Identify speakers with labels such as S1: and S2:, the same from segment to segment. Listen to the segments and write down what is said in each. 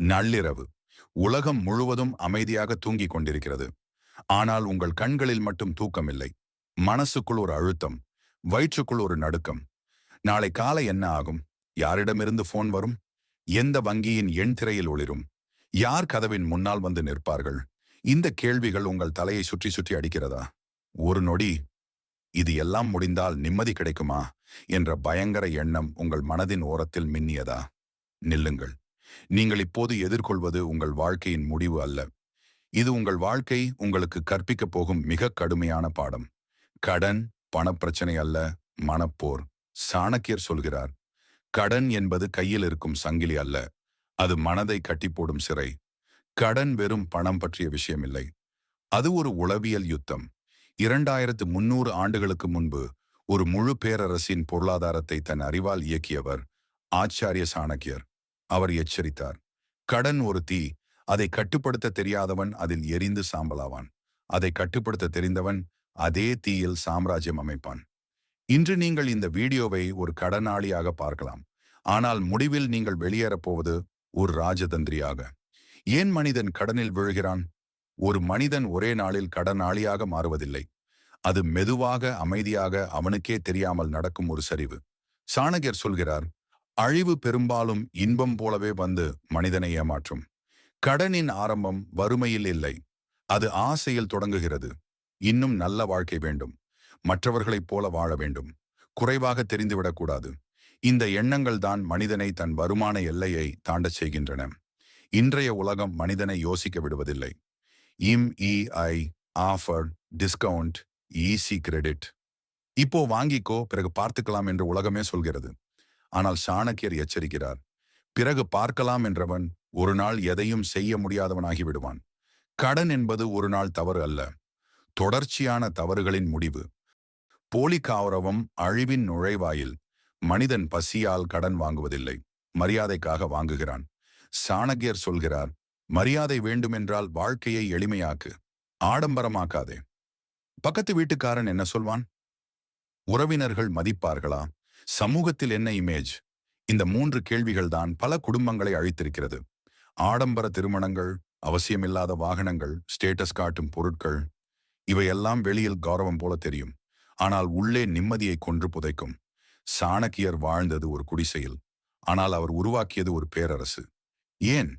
S1: நள்ளிரவு. உலகம் முழுவதும் அமைதியாக தூங்கிக் கொண்டிருக்கிறது. ஆனால் உங்கள் கண்களில் மட்டும் தூக்கமில்லை. மனசுக்குள் ஒரு அழுத்தம், வயிற்றுக்குள் ஒரு நடுக்கம். நாளை காலை என்ன ஆகும்? யாரிடமிருந்து போன் வரும்? எந்த வங்கியின் எண் திரையில் ஒளிரும்? யார் கதவின் முன்னால் வந்து நிற்பார்கள்? இந்த கேள்விகள் உங்கள் தலையை சுற்றி சுற்றி அடிக்கிறதா? ஒரு நொடி, இது எல்லாம் முடிந்தால் நிம்மதி கிடைக்குமா என்ற பயங்கர எண்ணம் உங்கள் மனதின் ஓரத்தில் மின்னியதா? நில்லுங்கள். நீங்கள் இப்போது எதிர்கொள்வது உங்கள் வாழ்க்கையின் முடிவு அல்ல. இது உங்கள் வாழ்க்கை உங்களுக்கு கற்பிக்கப் போகும் மிக கடுமையான பாடம். கடன் பணப்பிரச்சனை அல்ல, மனப்போர். சாணக்கியர் சொல்கிறார், கடன் என்பது கையில் இருக்கும் சங்கிலி அல்ல, அது மனதை கட்டி போடும் சிறை. கடன் வெறும் பணம் பற்றிய விஷயமில்லை, அது ஒரு உளவியல் யுத்தம். 2300 ஆண்டுகளுக்கு முன்பு ஒரு முழு பேரரசின் பொருளாதாரத்தை தன் அறிவால் இயக்கியவர் ஆச்சாரிய சாணக்கியர். அவர் எச்சரித்தார், கடன் ஒரு தீ, அதை கட்டுப்படுத்த தெரியாதவன் அதில் எரிந்து சாம்பலாவான். அதை கட்டுப்படுத்த தெரிந்தவன் அதே தீயில் சாம்ராஜ்யம் அமைப்பான். இன்று நீங்கள் இந்த வீடியோவை ஒரு கடனாளியாக பார்க்கலாம், ஆனால் முடிவில் நீங்கள் வெளியேறப் போவது ஒரு ராஜதந்திரியாக. ஏன் மனிதன் கடனில் விழுகிறான்? ஒரு மனிதன் ஒரே நாளில் கடனாளியாக மாறுவதில்லை. அது மெதுவாக, அமைதியாக, அவனுக்கே தெரியாமல் நடக்கும் ஒரு சரிவு. சாணக்கியர் சொல்கிறார், அழிவு பெரும்பாலும் இன்பம் போலவே வந்து மனிதனை ஏமாற்றும். கடனின் ஆரம்பம் வறுமையில் இல்லை, அது ஆசையில் தொடங்குகிறது. இன்னும் நல்ல வாழ்க்கை வேண்டும், மற்றவர்களைப் போல வாழ வேண்டும், குறைவாக தெரிந்துவிடக்கூடாது. இந்த எண்ணங்கள் தான் மனிதனை தன் வருமான எல்லையை தாண்டச் செய்கின்றன. இன்றைய உலகம் மனிதனை யோசிக்க விடுவதில்லை. EMI, offer, discount, easy credit. இப்போ வாங்கிக்கோ, பிறகு பார்த்துக்கலாம் என்று உலகமே சொல்கிறது. ஆனால் சாணக்கியர் எச்சரிக்கிறார், பிறகு பார்க்கலாம் என்றவன் ஒரு நாள் எதையும் செய்ய முடியாதவனாகி விடுவான். கடன் என்பது ஒரு நாள் தவறு அல்ல, தொடர்ச்சியான தவறுகளின் முடிவு. போலி கௌரவம் அழிவின் நுழைவாயில். மனிதன் பசியால் கடன் வாங்குவதில்லை, மரியாதைக்காக வாங்குகிறான். சாணக்கியர் சொல்கிறார், மரியாதை வேண்டுமென்றால் வாழ்க்கையை எளிமையாக்கு, ஆடம்பரமாக்காதே. பக்கத்து வீட்டுக்காரன் என்ன சொல்வான்? உறவினர்கள் மதிப்பார்களா? சமூகத்தில் என்ன இமேஜ்? இந்த 3 கேள்விகள் தான் பல குடும்பங்களை அழித்திருக்கிறது. ஆடம்பர திருமணங்கள், அவசியமில்லாத வாகனங்கள், ஸ்டேட்டஸ் காட்டும் பொருட்கள், இவையெல்லாம் வெளியில் கௌரவம் போல தெரியும், ஆனால் உள்ளே நிம்மதியை கொன்று புதைக்கும். சாணக்கியர் வாழ்ந்தது ஒரு குடிசையில், ஆனால் அவர் உருவாக்கியது ஒரு பேரரசு. ஏன்?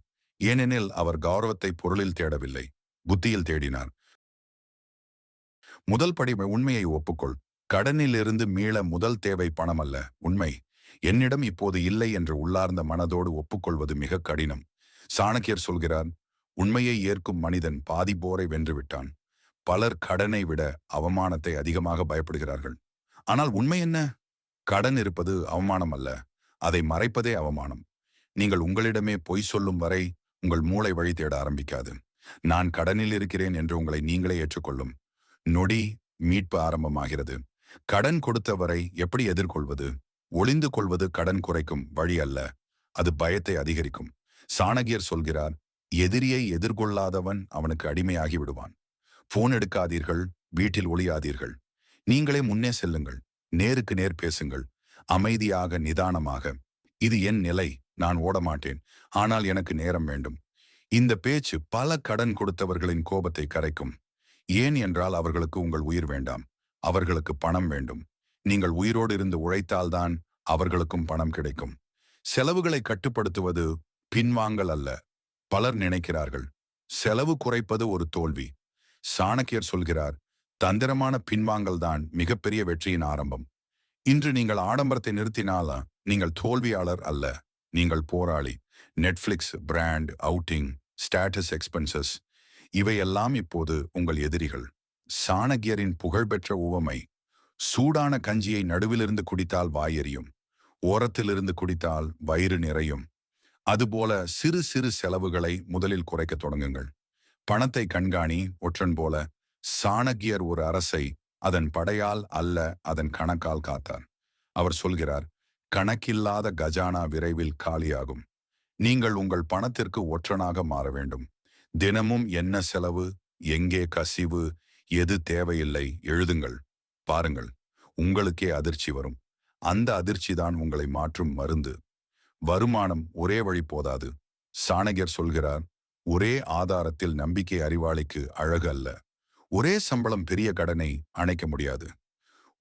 S1: ஏனெனில் அவர் கௌரவத்தை பொருளில் தேடவில்லை, புத்தியில் தேடினார். முதல் படி உண்மையை ஒப்புக்கொள். கடனிலிருந்து மீள முதல் தேவை பணம் அல்ல, உண்மை. என்னிடம் இப்போது இல்லை என்று உள்ளார்ந்த மனதோடு ஒப்புக்கொள்வது மிக கடினம். சாணக்கியர் சொல்கிறார், உண்மையை ஏற்கும் மனிதன் பாதி போரை வென்றுவிட்டான். பலர் கடனை விட அவமானத்தை அதிகமாக பயப்படுகிறார்கள். ஆனால் உண்மை என்ன? கடன் இருப்பது அவமானம் அல்ல, அதை மறைப்பதே அவமானம். நீங்கள் உங்களிடமே பொய் சொல்லும் வரை உங்கள் மூளை வழி தேட ஆரம்பிக்காது. நான் கடனில் இருக்கிறேன் என்று உங்களை நீங்களே ஏற்றுக்கொள்ளும் நொடி மீட்பு ஆரம்பமாகிறது. கடன் கொடுத்தவரை எப்படி எதிர்கொள்வது? ஒளிந்து கொள்வது கடன் குறைக்கும் வழி அல்ல, அது பயத்தை அதிகரிக்கும். சாணக்கியர் சொல்கிறார், எதிரியை எதிர்கொள்ளாதவன் அவனுக்கு அடிமையாகி விடுவான். போன் எடுக்காதீர்கள், வீட்டில் ஒளியாதீர்கள். நீங்களே முன்னே செல்லுங்கள், நேருக்கு நேர் பேசுங்கள், அமைதியாக, நிதானமாக. இது என் நிலை, நான் ஓடமாட்டேன், ஆனால் எனக்கு நேரம் வேண்டும். இந்த பேச்சு பல கடன் கொடுத்தவர்களின் கோபத்தை கரைக்கும். ஏன் என்றால் அவர்களுக்கு உங்கள் உயிர் வேண்டாம், அவர்களுக்கு பணம் வேண்டும். நீங்கள் உயிரோடு இருந்து உழைத்தால்தான் அவர்களுக்கும் பணம் கிடைக்கும். செலவுகளை கட்டுப்படுத்துவது பின்வாங்கல் அல்ல. பலர் நினைக்கிறார்கள் செலவு குறைப்பது ஒரு தோல்வி. சாணக்கியர் சொல்கிறார், தந்திரமான பின்வாங்கல் தான் மிகப்பெரிய வெற்றியின் ஆரம்பம். இன்று நீங்கள் ஆடம்பரத்தை நிறுத்தினால நீங்கள் தோல்வியாளர் அல்ல, நீங்கள் போராளி. Netflix, brand, outing, status expenses, இவையெல்லாம் இப்போது உங்கள் எதிரிகள். சாணக்கியரின் புகழ்பெற்ற உவமை, சூடான கஞ்சியை நடுவிலிருந்து குடித்தால் வாயெறியும், ஓரத்திலிருந்து குடித்தால் வயிறு நிறையும். அதுபோல சிறு சிறு செலவுகளை முதலில் குறைக்க தொடங்குங்கள். பணத்தை கண்காணி, ஒற்றன் போல. சாணக்கியர் ஒரு அரசை அதன் படையால் அல்ல, அதன் கணக்கால் காத்தார். அவர் சொல்கிறார், கணக்கில்லாத கஜானா விரைவில் காலியாகும். நீங்கள் உங்கள் பணத்திற்கு ஒற்றனாக மாற வேண்டும். தினமும் என்ன செலவு, எங்கே கசிவு, எது தேவையில்லை எழுதுங்கள். பாருங்கள், உங்களுக்கே அதிர்ச்சி வரும். அந்த அதிர்ச்சி தான் உங்களை மாற்றும் மருந்து. வருமானம் ஒரே வழி போதாது, சாணகியர் சொல்கிறார், ஒரே ஆதாரத்தில் நம்பிக்கை அறிவாளிக்கு அழகு அல்ல. ஒரே சம்பளம் பெரிய கடனை அணைக்க முடியாது.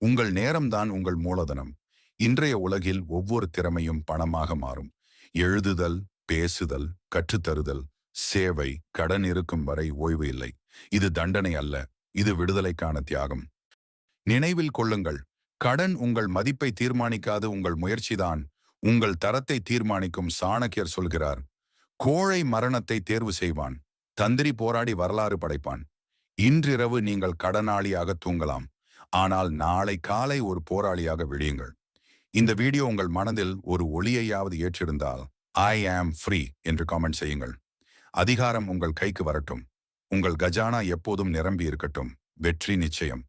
S1: உங்கள் நேரம்தான் உங்கள் மூலதனம். இன்றைய உலகில் ஒவ்வொரு திறமையும் பணமாக மாறும். எழுதுதல், பேசுதல், கற்றுத்தருதல், சேவை, கடன் இருக்கும் வரை ஓய்வு இல்லை. இது தண்டனை அல்ல, இது விடுதலைக்கான தியாகம். நினைவில் கொள்ளுங்கள், கடன் உங்கள் மதிப்பை தீர்மானிக்காது, உங்கள் முயற்சிதான் உங்கள் தரத்தை தீர்மானிக்கும். சாணக்கியர் சொல்கிறார், கோழை மரணத்தை தேர்வு செய்வான், தந்திரி போராடி வரலாறு படைப்பான். இன்றிரவு நீங்கள் கடனாளியாக தூங்கலாம், ஆனால் நாளை காலை ஒரு போராளியாக விழியுங்கள். இந்த வீடியோ உங்கள் மனதில் ஒரு ஒளியையாவது ஏற்றிருந்தால் ஐ ஆம் ஃப்ரீ என்று காமெண்ட் செய்யுங்கள். அதிகாரம் உங்கள் கைக்கு வரட்டும். உங்கள் கஜானா எப்போதும் நிரம்பி இருக்கட்டும். வெற்றி நிச்சயம்.